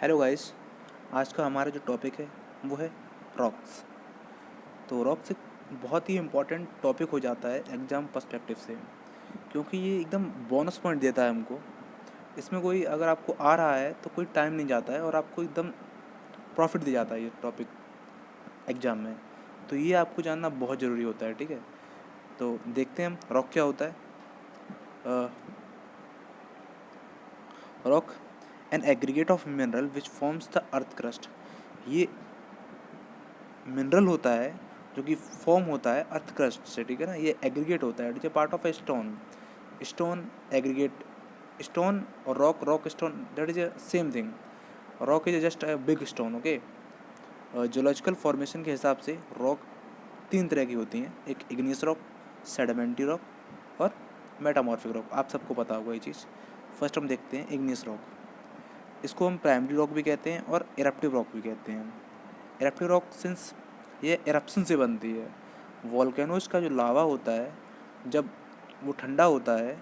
Hello guys. आज का हमारा जो टॉपिक है वो है रॉक्स। तो रॉक्स एक बहुत ही इम्पोर्टेंट टॉपिक हो जाता है एग्ज़ाम पर्सपेक्टिव से, क्योंकि ये एकदम बोनस पॉइंट देता है हमको। इसमें कोई अगर आपको आ रहा है तो कोई टाइम नहीं जाता है और आपको एकदम प्रॉफिट दे जाता है ये टॉपिक एग्ज़ाम में। तो ये आपको जानना बहुत ज़रूरी होता है, ठीक है। तो देखते हैं हम रॉक क्या होता है। Rock an aggregate of mineral which forms the earth crust. ये मिनरल होता है जो कि फॉर्म होता है अर्थ क्रस्ट से, ठीक है ना। ये एग्रीगेट होता है, it is a part of a stone. Stone aggregate, stone और rock, rock stone, that is a same thing. Rock is just a big stone, okay. Geological formation के हिसाब से रॉक तीन तरह की होती हैं, एक इग्नियस रॉक, सेडिमेंट्री रॉक और मेटामॉर्फिक रॉक। आप सबको पता होगा ये चीज़। फर्स्ट हम देखते हैं इग्नियस रॉक। इसको हम प्राइमरी रॉक भी कहते हैं और एरप्टिव रॉक भी कहते हैं। एरप्टिव रॉक सिंस ये एरप्शन से बनती है। वॉल्केनोज का जो लावा होता है जब वो ठंडा होता है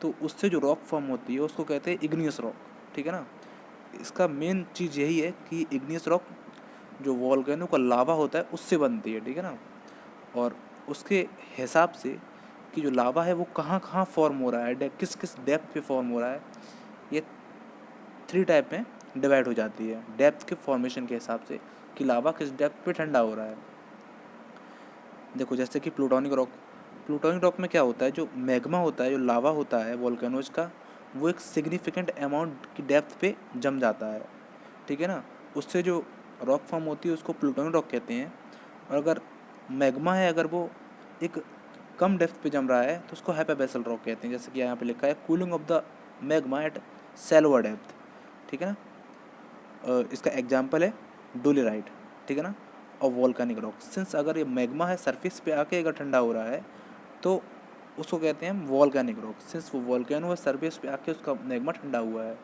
तो उससे जो रॉक फॉर्म होती है उसको कहते हैं इग्नियस रॉक, ठीक है ना। इसका मेन चीज़ यही है कि इग्नियस रॉक जो वॉल्केनो का लावा होता है उससे बनती है, ठीक है ना। और उसके हिसाब से कि जो लावा है वो कहाँ कहाँ फॉर्म हो रहा है, किस किस डेप्थ पे फॉर्म हो रहा है, ये थ्री टाइप में डिवाइड हो जाती है डेप्थ के फॉर्मेशन के हिसाब से कि लावा किस डेप्थ पे ठंडा हो रहा है। देखो जैसे कि प्लूटोनिक रॉक। प्लूटोनिक रॉक में क्या होता है, जो मैग्मा होता है, जो लावा होता है वोल्केनोज का, वो एक सिग्निफिकेंट अमाउंट की डेप्थ पे जम जाता है, ठीक है ना। उससे जो रॉक फॉर्म होती है उसको प्लूटोनिक रॉक कहते हैं। और अगर मैग्मा है, अगर वो एक कम डेप्थ पे जम रहा है तो उसको हाइपरबेसल रॉक कहते हैं। जैसे कि यहाँ पे लिखा है cooling of the magma at shallower depth, ठीक है ना। इसका एग्जाम्पल है डोलेराइट, ठीक है ना, और वॉल्केनिक रॉक। सिंस अगर ये मैग्मा है सरफेस पे आके अगर ठंडा हो रहा है तो उसको कहते हैं हम वॉल्केनिक रॉक। सिंस वो वॉल्केनो है सरफेस पे आके उसका मैग्मा ठंडा हुआ है।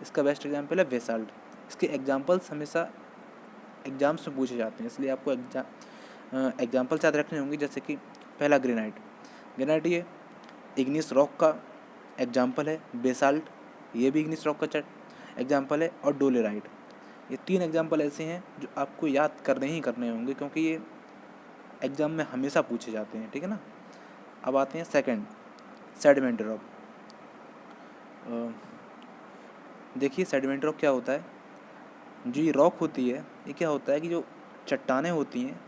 इसका बेस्ट एग्जाम्पल है बेसाल्ट। इसके एग्जाम्पल्स हमेशा एग्जाम्स में पूछे जाते हैं, इसलिए आपको एग्जाम्पल्स याद रखने होंगे। जैसे कि पहला ग्रेनाइट। ग्रेनाइट ये इग्नियस रॉक का एग्जाम्पल है। बेसाल्ट ये भी इग्नियस रॉक का एग्जाम्पल है। और डोलेराइट, ये तीन एग्जाम्पल ऐसे हैं जो आपको याद करने ही करने होंगे, क्योंकि ये एग्ज़ाम में हमेशा पूछे जाते हैं, ठीक है ना। अब आते हैं सेकंड, सेडिमेंट्री रॉक। देखिए सेडिमेंट्री रॉक क्या होता है। जो ये रॉक होती है ये क्या होता है कि जो चट्टानें होती हैं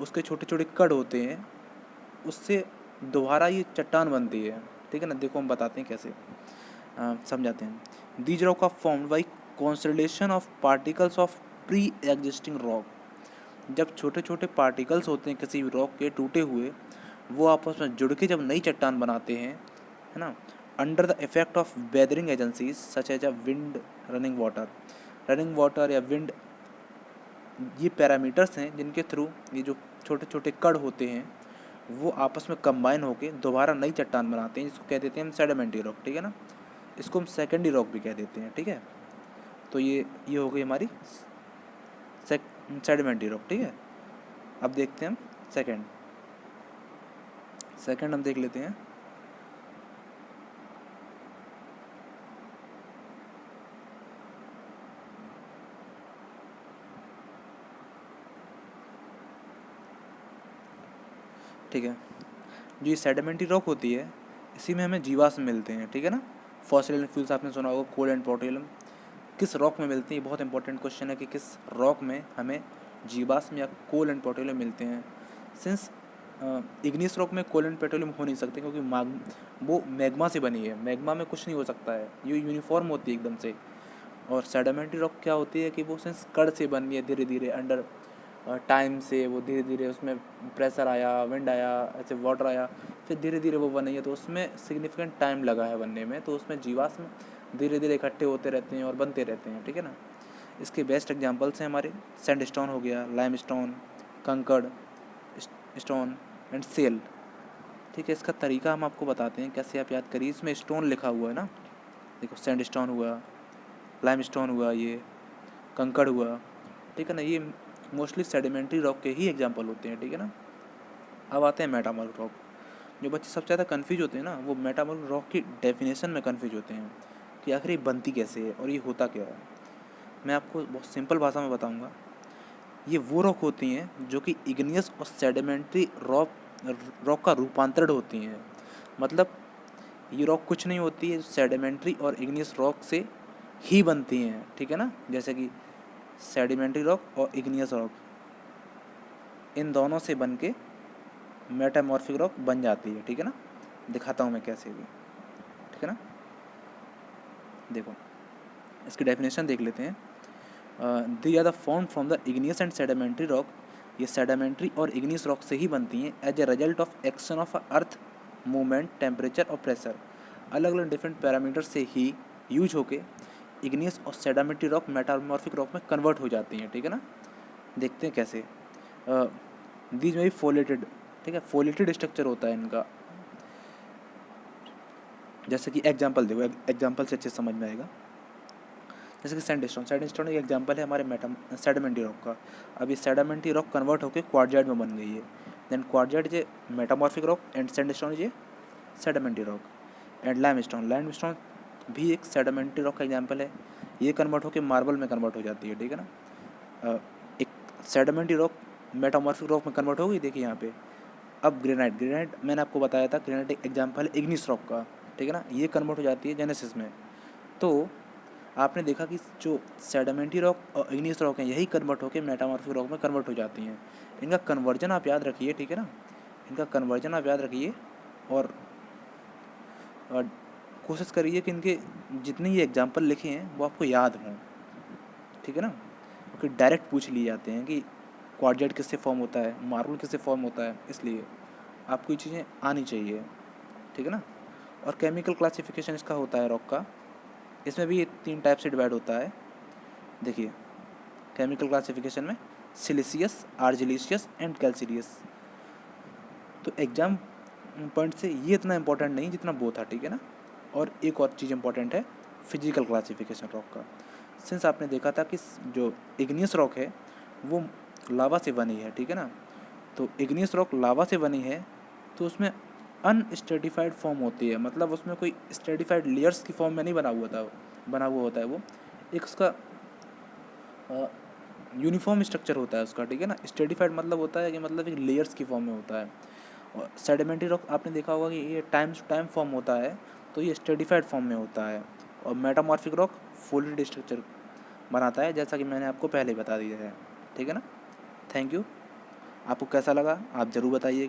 उसके छोटे छोटे कण होते हैं, उससे दोबारा ये चट्टान बनती है, ठीक है ना। देखो हम बताते हैं कैसे, समझाते हैं। These rock of formed by consolidation of particles of pre existing rock. जब छोटे छोटे पार्टिकल्स होते हैं किसी भी रॉक के टूटे हुए, वो आपस में जुड़ के जब नई चट्टान बनाते हैं, है ना, under the effect of weathering agencies such as a wind, running water या विंड, ये पैरामीटर्स हैं जिनके थ्रू ये जो छोटे छोटे कण होते हैं वो आपस में कंबाइन होके दोबारा नई चट्टान बनाते हैं, जिसको कह देते हैं हम सेडिमेंट्री रॉक, ठीक है ना। इसको हम सेकेंडरी रॉक भी कह देते हैं, ठीक है। तो ये हो गई हमारी सेडिमेंट्री रॉक, ठीक है। अब देखते हैं हम सेकंड हम देख लेते हैं। ठीक है, जो ये सेडिमेंट्री रॉक होती है इसी में हमें जीवाश्म मिलते हैं, ठीक है ना। फॉसिल फ्यूल्स आपने सुना होगा, कोल एंड पेट्रोलियम। किस रॉक में मिलती है, बहुत इंपॉर्टेंट क्वेश्चन है कि किस रॉक में हमें जीवाश्म या कोल एंड पेट्रोलियम मिलते हैं। सिंस इग्नियस रॉक में कोल एंड पेट्रोलियम हो नहीं सकते, क्योंकि वो मैग्मा से बनी है, मैग्मा में कुछ नहीं हो सकता है, ये यूनिफॉर्म होती है एकदम से। और सेडिमेंट्री रॉक क्या होती है कि वो सिंस कण से बनी है, धीरे धीरे अंडर टाइम से वो धीरे धीरे उसमें प्रेशर आया, विंड आया, ऐसे वाटर आया, फिर धीरे धीरे वो बनी है। तो उसमें सिग्निफिकेंट टाइम लगा है बनने में, तो उसमें जीवाश्म धीरे धीरे इकट्ठे होते रहते हैं और बनते रहते हैं, ठीक है ना। इसके बेस्ट एग्जांपल्स हैं हमारे सैंडस्टोन हो गया, लाइमस्टोन, कंकड़ स्टोन एंड सेल, ठीक है। इसका तरीका हम आपको बताते हैं कैसे आप याद करिए। इसमें स्टोन लिखा हुआ है ना, देखो सैंडस्टोन हुआ, लाइमस्टोन हुआ, ये कंकड़ हुआ, ठीक है ना। ये मोस्टली सेडिमेंट्री रॉक के ही एग्जांपल होते हैं, ठीक है ना। अब आते हैं मेटामॉर्फिक रॉक। जो बच्चे सबसे ज़्यादा कन्फ्यूज होते हैं ना, वो मेटामॉर्फिक रॉक की डेफिनेशन में कन्फ्यूज होते हैं कि आखिर ये बनती कैसे है और ये होता क्या है। मैं आपको बहुत सिंपल भाषा में बताऊंगा। ये वो रॉक होती हैं जो कि इग्नियस और सेडिमेंट्री रॉक का रूपांतरण होती हैं। मतलब ये रॉक कुछ नहीं होती है, सेडिमेंट्री और इग्नियस रॉक से ही बनती हैं, ठीक है ना। जैसे कि सेडिमेंट्री रॉक और इग्नियस रॉक, इन दोनों से बन के मेटामॉर्फिक रॉक बन जाती है, ठीक है ना। दिखाता हूँ मैं कैसे भी, ठीक है ना। देखो इसकी डेफिनेशन देख लेते हैं। They are the form from the igneous and sedimentary rock. ये सेडिमेंट्री और इग्नियस रॉक से ही बनती हैं as a result of action of earth movement, temperature और प्रेशर। अलग अलग डिफरेंट पैरामीटर से ही यूज होके इग्नियस और सेडिमेंट्री रॉक मेटामॉर्फिक रॉक में कन्वर्ट हो जाती हैं, ठीक है ना। देखते हैं कैसे। दीज में भी फोलेटेड, ठीक है, फोलेटेड स्ट्रक्चर होता है इनका। जैसे कि एग्जांपल देखो, एग्जांपल से अच्छे समझ में आएगा। जैसे कि सैंडस्टोन एक एग्जांपल है हमारे सेडिमेंट्री रॉक का। अब ये सेडिमेंट्री रॉक कन्वर्ट होकर क्वार्टजाइट में बन गई है। Then quartzite is metamorphic rock and sandstone is sedimentary rock. And limestone भी एक सेडिमेंट्री रॉक का एग्जांपल है। ये कन्वर्ट होकर मार्बल में कन्वर्ट हो जाती है, ठीक है ना। एक सेडिमेंट्री रॉक मेटामॉर्फिक रॉक में कन्वर्ट होगी, देखिए यहाँ पे। अब ग्रेनाइट मैंने आपको बताया था, ग्रेनाइट एक एग्जांपल है इग्निस रॉक का, ठीक है ना। ये कन्वर्ट हो जाती है जेनेसिस में। तो आपने देखा कि जो सेडिमेंट्री रॉक और इग्नियस रॉक हैं यही कन्वर्ट होकर मेटामॉर्फिक रॉक में कन्वर्ट हो जाती हैं। इनका कन्वर्जन आप याद रखिए, ठीक है ना। इनका कन्वर्जन आप याद रखिए और कोशिश करिए कि इनके जितने ये एग्जांपल लिखे हैं वो आपको याद हों, ठीक है ना। क्योंकि डायरेक्ट पूछ लिए जाते हैं कि क्वार्टजाइट किससे फॉर्म होता है, मार्बल किससे फॉर्म होता है, इसलिए आपको ये चीज़ें आनी चाहिए, ठीक है ना। और केमिकल क्लासिफिकेशन इसका होता है रॉक का। इसमें भी 3 टाइप से डिवाइड होता है। देखिए केमिकल क्लासिफिकेशन में सिलिशियस, आर्जिलिशियस एंड कैल्सीरियस। तो एग्जाम पॉइंट से ये इतना इंपॉर्टेंट नहीं जितना वो था, ठीक है ना। और एक और चीज़ इंपॉर्टेंट है फिजिकल क्लासिफिकेशन रॉक का। सिंस आपने देखा था कि जो इग्नियस रॉक है वो लावा से बनी है, ठीक है ना। तो इग्नियस रॉक लावा से बनी है तो उसमें अनस्ट्रेटिफाइड फॉर्म होती है। मतलब उसमें कोई स्ट्रेटिफाइड लेयर्स की फॉर्म में नहीं बना हुआ होता है वो। एक उसका यूनिफॉर्म स्ट्रक्चर होता है उसका, ठीक है ना। स्ट्रेटिफाइड मतलब होता है कि मतलब एक लेयर्स की फॉर्म में होता है। और सेडिमेंट्री रॉक आपने देखा होगा कि ये टाइम टू टाइम फॉर्म होता है, तो ये स्ट्रेटिफाइड फॉर्म में होता है। और मेटामॉर्फिक रॉक फोल्डेड स्ट्रक्चर बनाता है, जैसा कि मैंने आपको पहले बता दिया है, ठीक है ना। Thank you. आपको कैसा लगा आप ज़रूर बताइए।